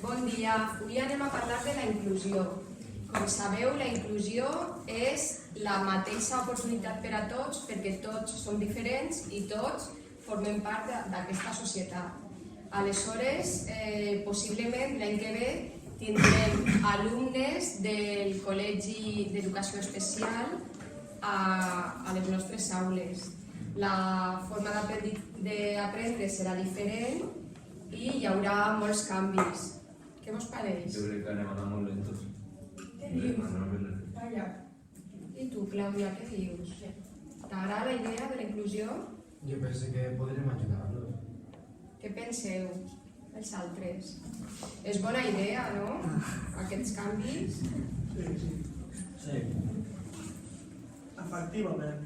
Bon dia. Avui anem a parlar de la inclusió. Com sabeu, la inclusió és la mateixa oportunitat per a tots perquè tots som diferents i tots formem part d'aquesta societat. Aleshores, possiblement l'any que ve tindrem alumnes del Col·legi d'Educació Especial a les nostres aules. La forma d'aprendre serà diferent i hi haurà molts canvis. Què vos pareix? Jo crec que anem anar molt lentos. Què dius? Calla. I tu, Clàudia, què dius? T'agrada la idea de la inclusió? Jo penso que podrem ajudar-los. Què penseu, els altres? És bona idea, no? Aquests canvis? Sí. Efectivament.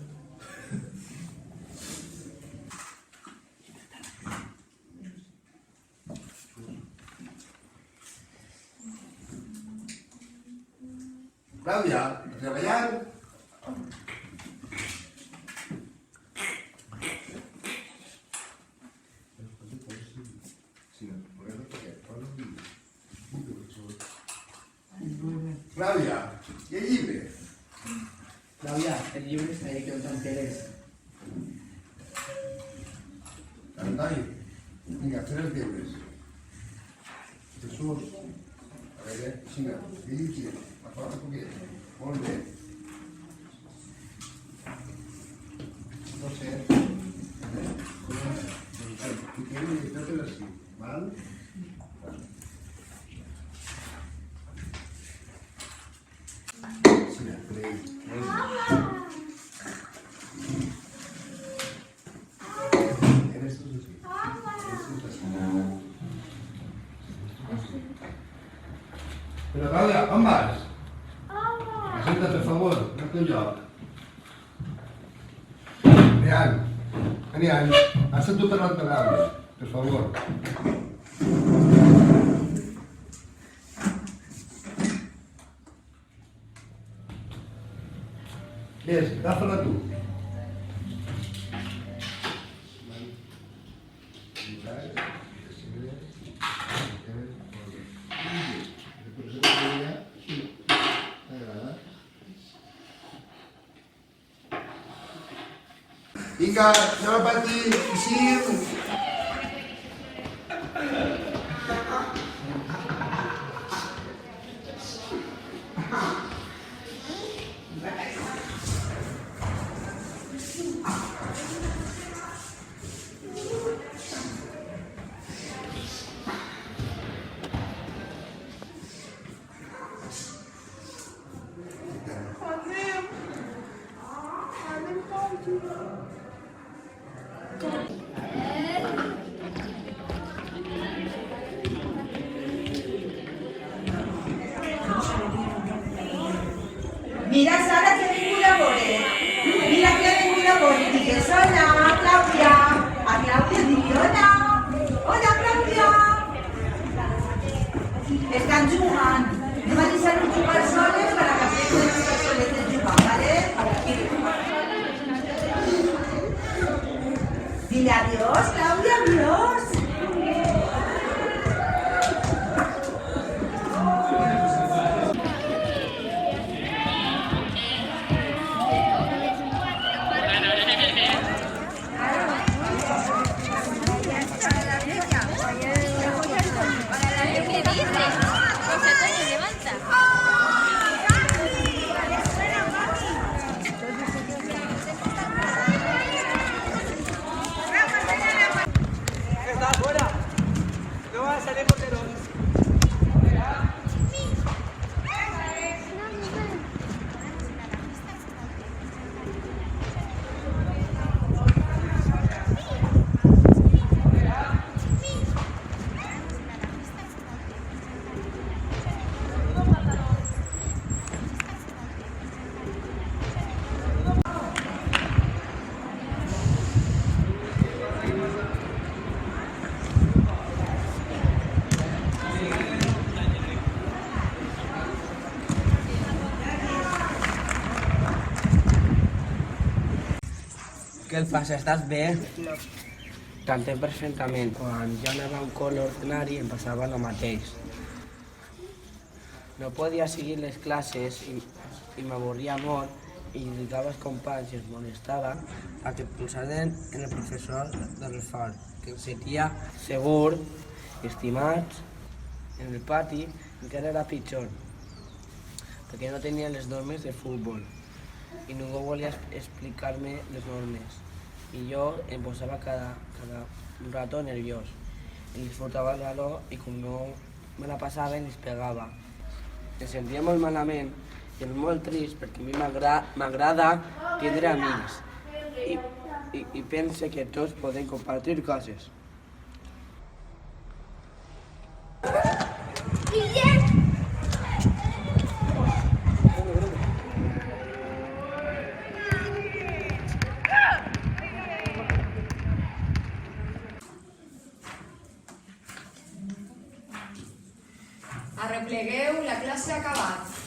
Clàudia, a treballar. Clàudia, i el llibre? Clàudia, el llibre està ahí, que on quedes. Calendari. Vinga, fer els deures. Jesús. A veure, siga, digui, apaga un poquet. Molt bé. No sé. I quedi tot així, val? Sí, crec. Eres tu així. Però Clàudia, on vas? Senta, per favor, no té lloc. Anian, alça't tu per l'altre lado, per favor. Ves, agafa-la tu. Vinga, anem a partir, sí. Mira, Sara, que he vingut a veure. Mira que he vingut a veure. Digues hola, Clàudia. A Clàudia, digui hola. Hola, Clàudia. Estan jugant. Anem a deixar-los jugar soles per a que puguin estar soles de jugar, ¿vale? Dile adiós, Clàudia, adiós. Què el fas? Estàs bé? T'entenc perfectament. Quan jo anava a un col ordinari em passava el mateix. No podia seguir les classes i m'avorria molt i gritava als companys i els molestava a que posaren en el professor de refart, que ens sentia segur, estimats. En el pati encara era pitjor, perquè no tenia les normes de futbol i ningú volia explicar-me les normes. I jo em posava cada rato nerviós. I els fotava el baló i com no me la passaven els pegava. Em sentia molt malament i molt trist perquè a mi m'agrada tindre amics i pense que tots podem compartir coses. Arreplegueu, la classe ha acabat.